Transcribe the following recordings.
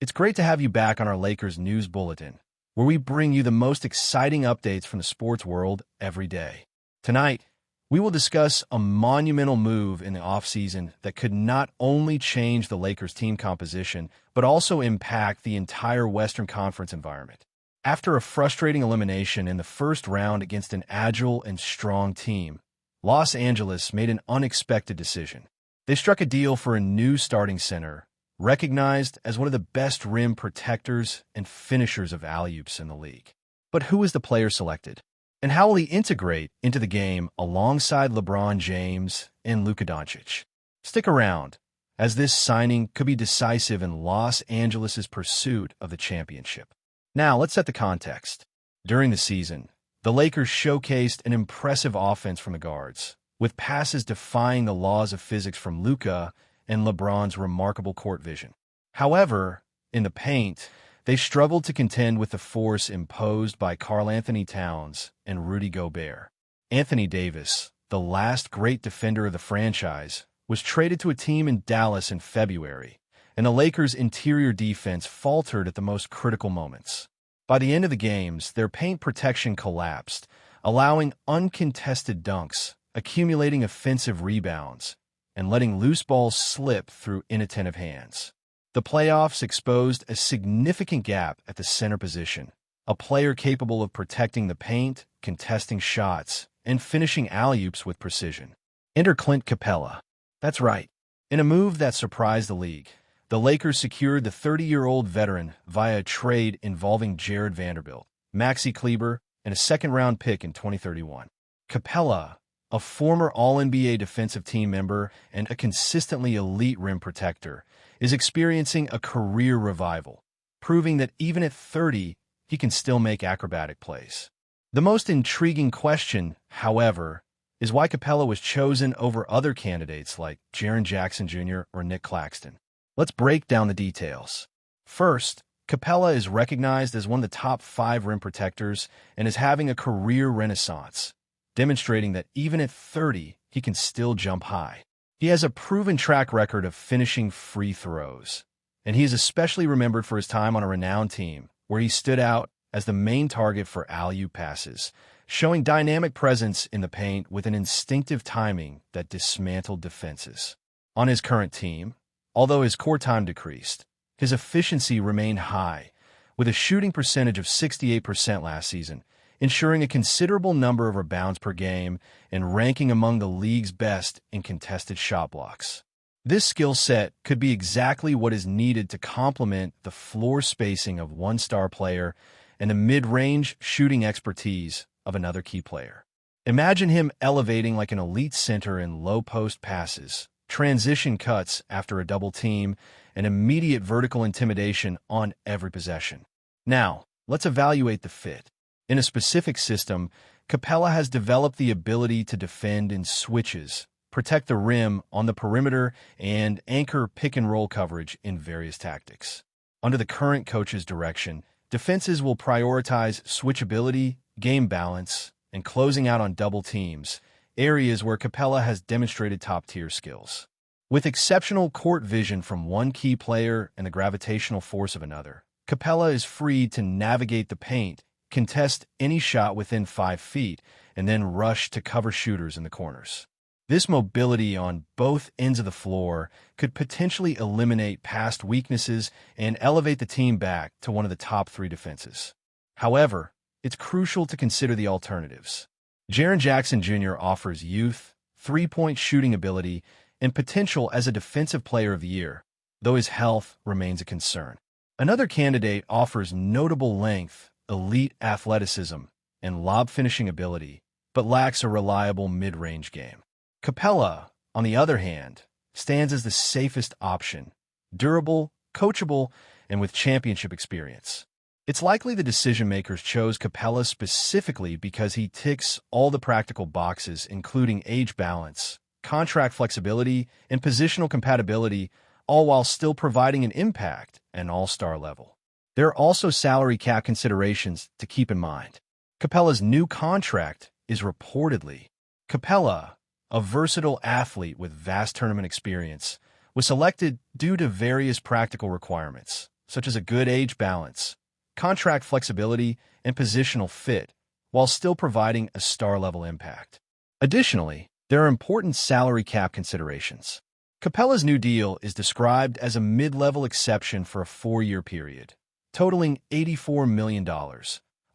It's great to have you back on our Lakers News Bulletin, where we bring you the most exciting updates from the sports world every day. Tonight, we will discuss a monumental move in the offseason that could not only change the Lakers' team composition, but also impact the entire Western Conference environment. After a frustrating elimination in the first round against an agile and strong team, Los Angeles made an unexpected decision. They struck a deal for a new starting center, recognized as one of the best rim protectors and finishers of alley-oops in the league. But who is the player selected? And how will he integrate into the game alongside LeBron James and Luka Doncic? Stick around, as this signing could be decisive in Los Angeles' pursuit of the championship. Now, let's set the context. During the season, the Lakers showcased an impressive offense from the guards, with passes defying the laws of physics from Luka and LeBron's remarkable court vision. However, in the paint, they struggled to contend with the force imposed by Karl-Anthony Towns and Rudy Gobert. Anthony Davis, the last great defender of the franchise, was traded to a team in Dallas in February, and the Lakers' interior defense faltered at the most critical moments. By the end of the games, their paint protection collapsed, allowing uncontested dunks, accumulating offensive rebounds, and letting loose balls slip through inattentive hands. The playoffs exposed a significant gap at the center position, a player capable of protecting the paint, contesting shots, and finishing alley-oops with precision. Enter Clint Capella. That's right. In a move that surprised the league, the Lakers secured the 30-year-old veteran via a trade involving Jared Vanderbilt, Maxi Kleber, and a second-round pick in 2031. Capella, a former All-NBA defensive team member and a consistently elite rim protector, is experiencing a career revival, proving that even at 30, he can still make acrobatic plays. The most intriguing question, however, is why Capella was chosen over other candidates like Jaren Jackson Jr. or Nick Claxton. Let's break down the details. First, Capella is recognized as one of the top 5 rim protectors and is having a career renaissance, demonstrating that even at 30, he can still jump high. He has a proven track record of finishing free throws, and he is especially remembered for his time on a renowned team, where he stood out as the main target for alley-oop passes, showing dynamic presence in the paint with an instinctive timing that dismantled defenses. On his current team, although his court time decreased, his efficiency remained high, with a shooting percentage of 68% last season, ensuring a considerable number of rebounds per game and ranking among the league's best in contested shot blocks. This skill set could be exactly what is needed to complement the floor spacing of one star player and the mid-range shooting expertise of another key player. Imagine him elevating like an elite center in low-post passes, transition cuts after a double team, and immediate vertical intimidation on every possession. Now, let's evaluate the fit. In a specific system, Capella has developed the ability to defend in switches, protect the rim on the perimeter, and anchor pick-and-roll coverage in various tactics. Under the current coach's direction, defenses will prioritize switchability, game balance, and closing out on double teams, areas where Capella has demonstrated top-tier skills. With exceptional court vision from one key player and the gravitational force of another, Capella is free to navigate the paint, contest any shot within 5 feet, and then rush to cover shooters in the corners. This mobility on both ends of the floor could potentially eliminate past weaknesses and elevate the team back to one of the top 3 defenses. However, it's crucial to consider the alternatives. Jaren Jackson Jr. offers youth, three-point shooting ability, and potential as a defensive player of the year, though his health remains a concern. Another candidate offers notable length, elite athleticism, and lob finishing ability, but lacks a reliable mid-range game. Capella, on the other hand, stands as the safest option, durable, coachable, and with championship experience. It's likely the decision-makers chose Capella specifically because he ticks all the practical boxes, including age balance, contract flexibility, and positional compatibility, all while still providing an impact at an all-star level. There are also salary cap considerations to keep in mind. Capella's new contract is reportedly. Capella, a versatile athlete with vast tournament experience, was selected due to various practical requirements, such as a good age balance, contract flexibility, and positional fit, while still providing a star-level impact. Additionally, there are important salary cap considerations. Capella's new deal is described as a mid-level exception for a 4-year period, totaling $84 million,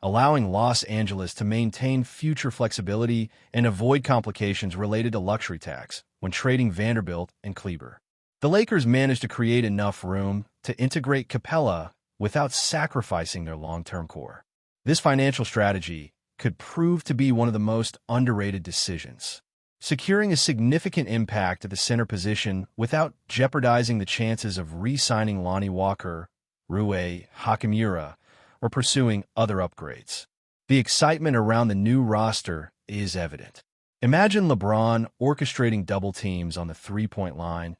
allowing Los Angeles to maintain future flexibility and avoid complications related to luxury tax when trading Vanderbilt and Kleber. The Lakers managed to create enough room to integrate Capella without sacrificing their long-term core. This financial strategy could prove to be one of the most underrated decisions, securing a significant impact at the center position without jeopardizing the chances of re-signing Lonnie Walker, Rui Hachimura, or pursuing other upgrades. The excitement around the new roster is evident. Imagine LeBron orchestrating double teams on the three-point line,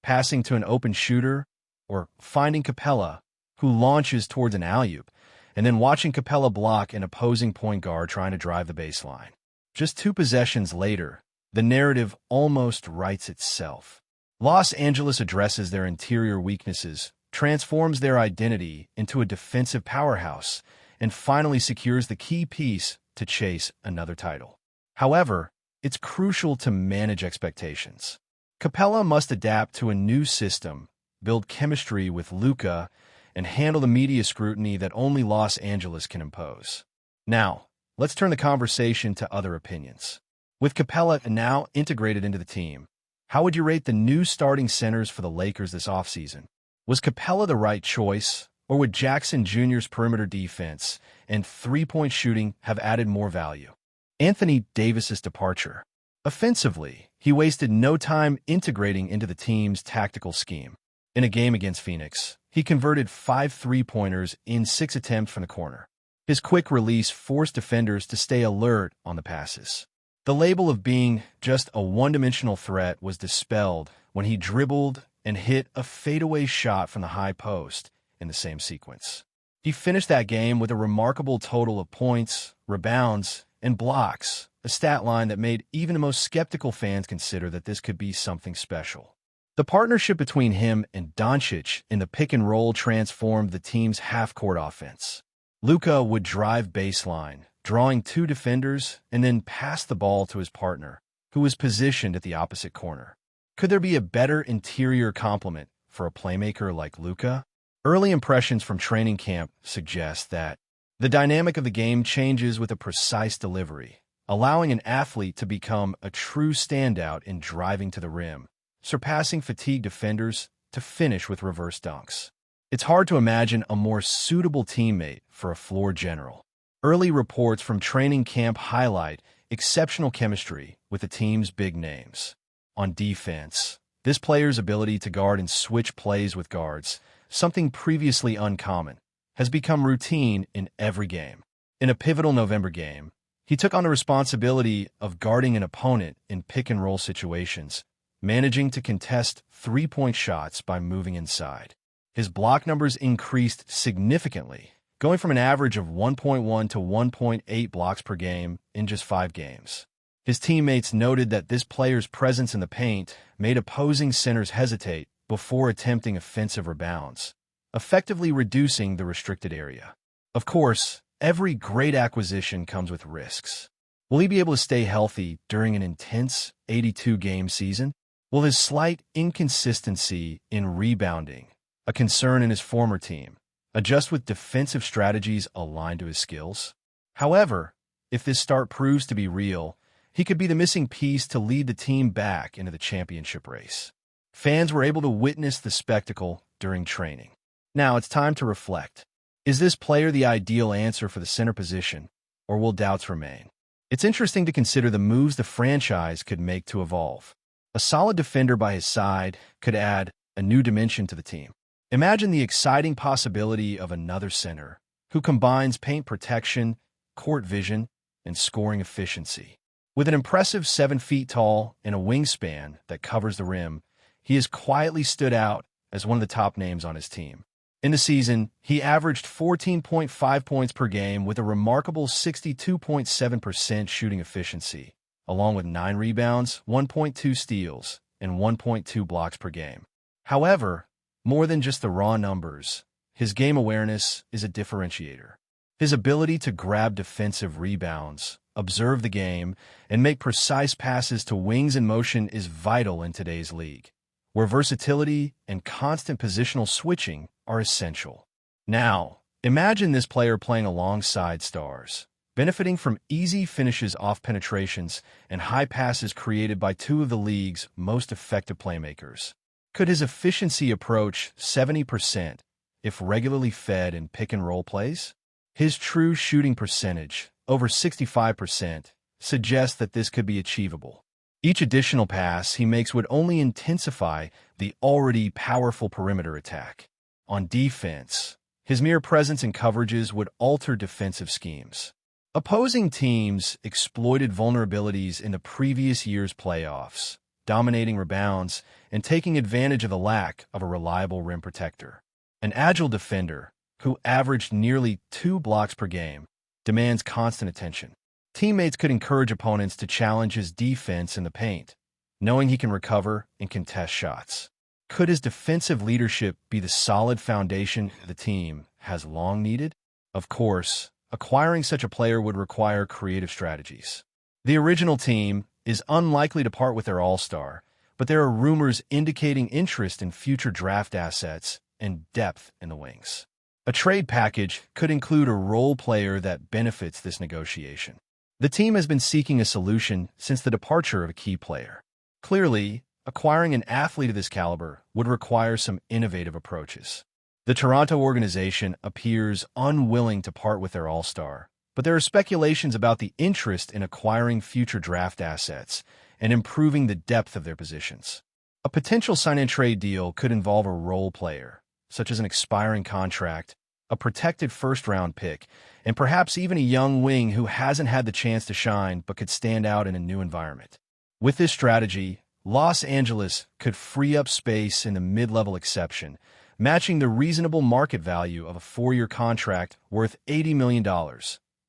passing to an open shooter, or finding Capella, who launches towards an alley-oop, and then watching Capella block an opposing point guard trying to drive the baseline. Just 2 possessions later, the narrative almost writes itself. Los Angeles addresses their interior weaknesses, transforms their identity into a defensive powerhouse, and finally secures the key piece to chase another title. However, it's crucial to manage expectations. Capella must adapt to a new system, build chemistry with Luka, and handle the media scrutiny that only Los Angeles can impose. Now, let's turn the conversation to other opinions. With Capella now integrated into the team, how would you rate the new starting centers for the Lakers this offseason? Was Capella the right choice, or would Jackson Jr.'s perimeter defense and three-point shooting have added more value? Anthony Davis's departure. Offensively, he wasted no time integrating into the team's tactical scheme. In a game against Phoenix, he converted 5 three-pointers in 6 attempts from the corner. His quick release forced defenders to stay alert on the passes. The label of being just a one-dimensional threat was dispelled when he dribbled and hit a fadeaway shot from the high post in the same sequence. He finished that game with a remarkable total of points, rebounds, and blocks, a stat line that made even the most skeptical fans consider that this could be something special. The partnership between him and Doncic in the pick-and-roll transformed the team's half-court offense. Luka would drive baseline, drawing 2 defenders, and then pass the ball to his partner, who was positioned at the opposite corner. Could there be a better interior complement for a playmaker like Luka? Early impressions from training camp suggest that the dynamic of the game changes with a precise delivery, allowing an athlete to become a true standout in driving to the rim, surpassing fatigued defenders to finish with reverse dunks. It's hard to imagine a more suitable teammate for a floor general. Early reports from training camp highlight exceptional chemistry with the team's big names. On defense, this player's ability to guard and switch plays with guards, something previously uncommon, has become routine in every game. In a pivotal November game, he took on the responsibility of guarding an opponent in pick-and-roll situations, managing to contest three-point shots by moving inside. His block numbers increased significantly, going from an average of 1.1 to 1.8 blocks per game in just 5 games. His teammates noted that this player's presence in the paint made opposing centers hesitate before attempting offensive rebounds, effectively reducing the restricted area. Of course, every great acquisition comes with risks. Will he be able to stay healthy during an intense 82-game season? Will his slight inconsistency in rebounding, a concern in his former team, adjust with defensive strategies aligned to his skills? However, if this start proves to be real, he could be the missing piece to lead the team back into the championship race. Fans were able to witness the spectacle during training. Now it's time to reflect. Is this player the ideal answer for the center position, or will doubts remain? It's interesting to consider the moves the franchise could make to evolve. A solid defender by his side could add a new dimension to the team. Imagine the exciting possibility of another center who combines paint protection, court vision, and scoring efficiency. With an impressive 7 feet tall and a wingspan that covers the rim, he has quietly stood out as one of the top names on his team. In the season, he averaged 14.5 points per game with a remarkable 62.7% shooting efficiency, along with 9 rebounds, 1.2 steals, and 1.2 blocks per game. However, more than just the raw numbers, his game awareness is a differentiator. His ability to grab defensive rebounds, observe the game, and make precise passes to wings in motion is vital in today's league, where versatility and constant positional switching are essential. Now, imagine this player playing alongside stars, benefiting from easy finishes off penetrations and high passes created by two of the league's most effective playmakers. Could his efficiency approach 70% if regularly fed in pick-and-roll plays? His true shooting percentage, over 65%, suggests that this could be achievable. Each additional pass he makes would only intensify the already powerful perimeter attack. On defense, his mere presence in coverages would alter defensive schemes. Opposing teams exploited vulnerabilities in the previous year's playoffs, dominating rebounds and taking advantage of the lack of a reliable rim protector. An agile defender, who averaged nearly 2 blocks per game, demands constant attention. Teammates could encourage opponents to challenge his defense in the paint, knowing he can recover and contest shots. Could his defensive leadership be the solid foundation the team has long needed? Of course, acquiring such a player would require creative strategies. The original team is unlikely to part with their all-star, but there are rumors indicating interest in future draft assets and depth in the wings. A trade package could include a role player that benefits this negotiation. The team has been seeking a solution since the departure of a key player. Clearly, acquiring an athlete of this caliber would require some innovative approaches. The Toronto organization appears unwilling to part with their all-star, but there are speculations about the interest in acquiring future draft assets and improving the depth of their positions. A potential sign-and-trade deal could involve a role player, such as an expiring contract, a protected first-round pick, and perhaps even a young wing who hasn't had the chance to shine but could stand out in a new environment. With this strategy, Los Angeles could free up space in the mid-level exception, matching the reasonable market value of a 4-year contract worth $80 million,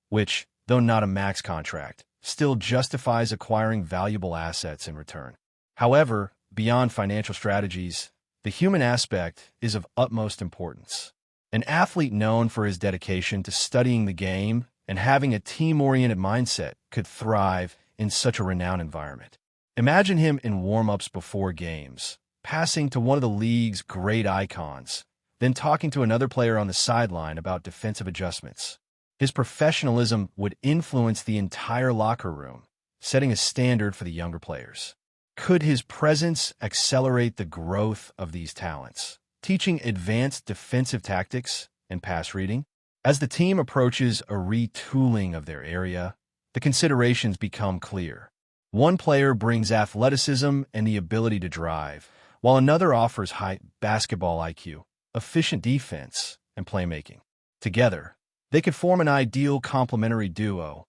which, though not a max contract, still justifies acquiring valuable assets in return. However, beyond financial strategies, the human aspect is of utmost importance. An athlete known for his dedication to studying the game and having a team-oriented mindset could thrive in such a renowned environment. Imagine him in warm-ups before games, passing to one of the league's great icons, then talking to another player on the sideline about defensive adjustments. His professionalism would influence the entire locker room, setting a standard for the younger players. Could his presence accelerate the growth of these talents, teaching advanced defensive tactics and pass reading? As the team approaches a retooling of their area, the considerations become clear. One player brings athleticism and the ability to drive, while another offers high basketball IQ, efficient defense, and playmaking. Together, they could form an ideal complementary duo,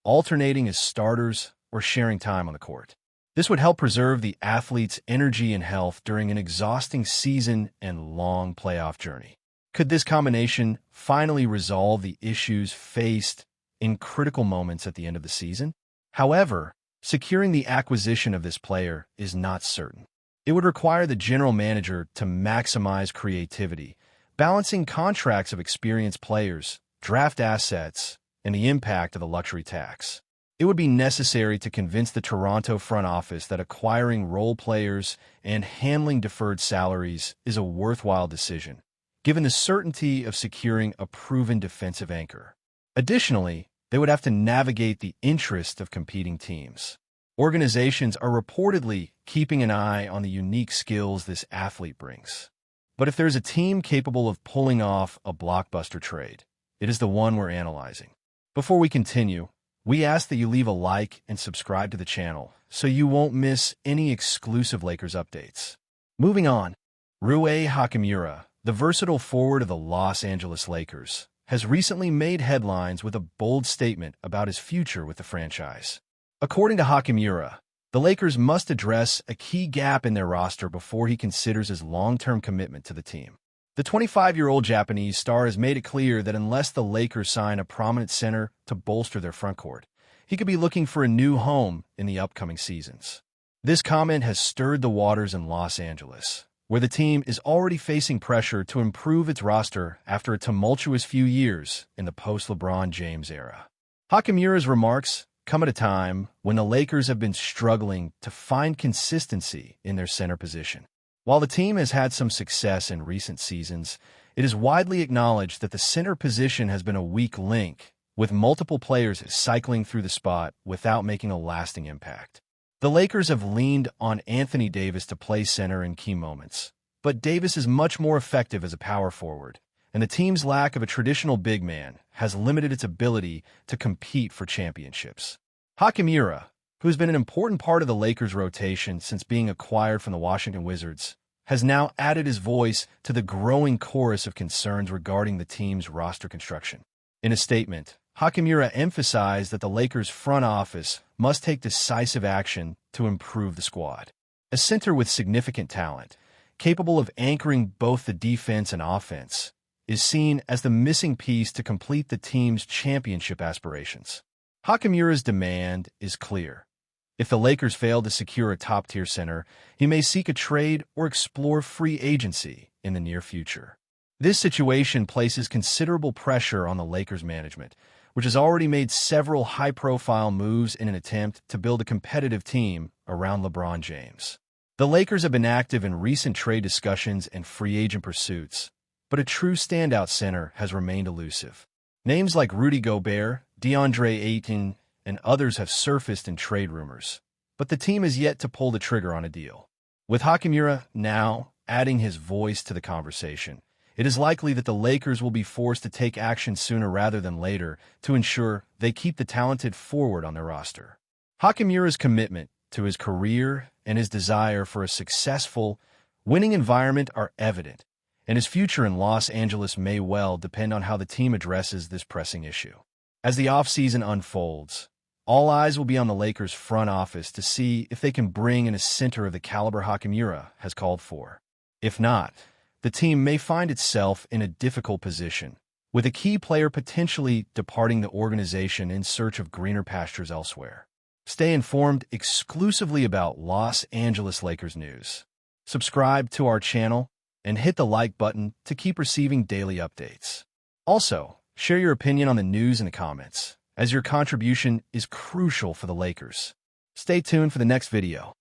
alternating as starters or sharing time on the court. This would help preserve the athlete's energy and health during an exhausting season and long playoff journey. Could this combination finally resolve the issues faced in critical moments at the end of the season? However, securing the acquisition of this player is not certain. It would require the general manager to maximize creativity, balancing contracts of experienced players, draft assets, and the impact of the luxury tax. It would be necessary to convince the Toronto front office that acquiring role players and handling deferred salaries is a worthwhile decision, given the certainty of securing a proven defensive anchor. Additionally, they would have to navigate the interest of competing teams. Organizations are reportedly keeping an eye on the unique skills this athlete brings. But if there's a team capable of pulling off a blockbuster trade, it is the one we're analyzing. Before we continue, we ask that you leave a like and subscribe to the channel so you won't miss any exclusive Lakers updates. Moving on, Rui Hachimura, the versatile forward of the Los Angeles Lakers, has recently made headlines with a bold statement about his future with the franchise. According to Hachimura, the Lakers must address a key gap in their roster before he considers his long-term commitment to the team. The 25-year-old Japanese star has made it clear that unless the Lakers sign a prominent center to bolster their frontcourt, he could be looking for a new home in the upcoming seasons. This comment has stirred the waters in Los Angeles, where the team is already facing pressure to improve its roster after a tumultuous few years in the post-LeBron James era. Hachimura's remarks come at a time when the Lakers have been struggling to find consistency in their center position. While the team has had some success in recent seasons, it is widely acknowledged that the center position has been a weak link, with multiple players cycling through the spot without making a lasting impact. The Lakers have leaned on Anthony Davis to play center in key moments, but Davis is much more effective as a power forward, and the team's lack of a traditional big man has limited its ability to compete for championships. Hachimura, who has been an important part of the Lakers' rotation since being acquired from the Washington Wizards, has now added his voice to the growing chorus of concerns regarding the team's roster construction. In a statement, Hachimura emphasized that the Lakers' front office must take decisive action to improve the squad. A center with significant talent, capable of anchoring both the defense and offense, is seen as the missing piece to complete the team's championship aspirations. Hachimura's demand is clear. If the Lakers fail to secure a top-tier center, he may seek a trade or explore free agency in the near future. This situation places considerable pressure on the Lakers management, which has already made several high-profile moves in an attempt to build a competitive team around LeBron James. The Lakers have been active in recent trade discussions and free agent pursuits, but a true standout center has remained elusive. Names like Rudy Gobert, DeAndre Ayton, and others have surfaced in trade rumors, but the team has yet to pull the trigger on a deal. With Hachimura now adding his voice to the conversation, it is likely that the Lakers will be forced to take action sooner rather than later to ensure they keep the talented forward on their roster. Hachimura's commitment to his career and his desire for a successful, winning environment are evident, and his future in Los Angeles may well depend on how the team addresses this pressing issue. As the offseason unfolds, all eyes will be on the Lakers' front office to see if they can bring in a center of the caliber Hachimura has called for. If not, the team may find itself in a difficult position, with a key player potentially departing the organization in search of greener pastures elsewhere. Stay informed exclusively about Los Angeles Lakers news. Subscribe to our channel and hit the like button to keep receiving daily updates. Also, share your opinion on the news in the comments, as your contribution is crucial for the Lakers. Stay tuned for the next video.